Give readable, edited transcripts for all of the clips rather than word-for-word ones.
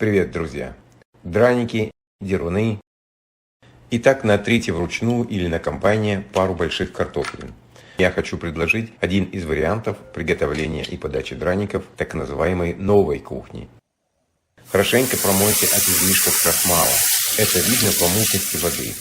Привет, друзья! Драники, деруны. Итак, натрите вручную или на комбайне пару больших картофелин. Я хочу предложить один из вариантов приготовления и подачи драников так называемой новой кухни. Хорошенько промойте от излишков крахмала. Это видно по мутности воды.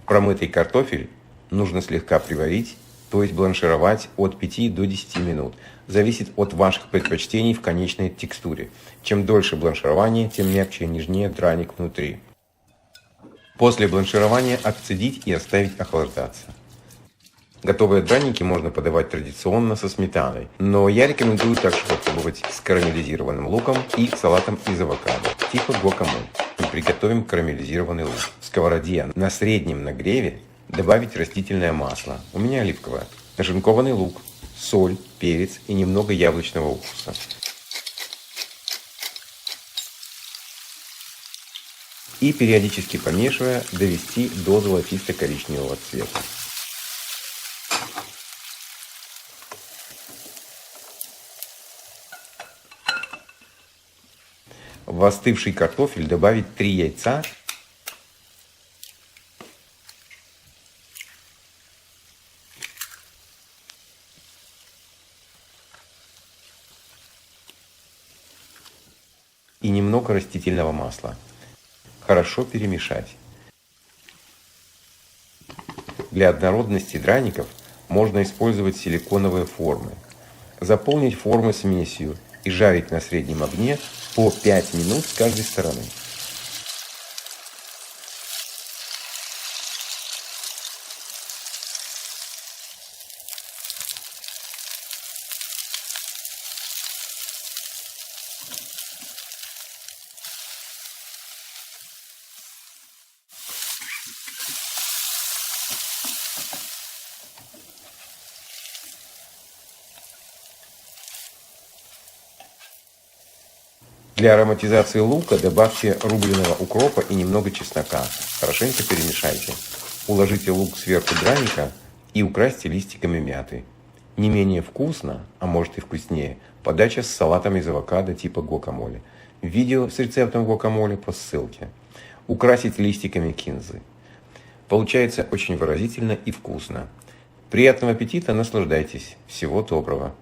Промытый картофель нужно слегка приварить, то есть бланшировать от 5 до 10 минут. Зависит от ваших предпочтений в конечной текстуре. Чем дольше бланширование, тем мягче и нежнее драник внутри. После бланширования отцедить и оставить охлаждаться. Готовые драники можно подавать традиционно со сметаной, но я рекомендую также попробовать с карамелизированным луком и салатом из авокадо, типа гуакамоле. Приготовим карамелизированный лук. В сковороде на среднем нагреве добавить растительное масло, у меня оливковое, нашинкованный лук, соль, перец и немного яблочного уксуса. И периодически помешивая, довести до золотисто-коричневого цвета. В остывший картофель добавить 3 яйца и немного растительного масла. Хорошо перемешать. Для однородности драников можно использовать силиконовые формы. Заполнить формы смесью и жарить на среднем огне по 5 минут с каждой стороны. Для ароматизации лука добавьте рубленого укропа и немного чеснока. Хорошенько перемешайте. Уложите лук сверху драника и украсьте листиками мяты. Не менее вкусно, а может и вкуснее, подача с салатом из авокадо типа гуакамоле. Видео с рецептом гуакамоле по ссылке. Украсить листиками кинзы. Получается очень выразительно и вкусно. Приятного аппетита, наслаждайтесь. Всего доброго.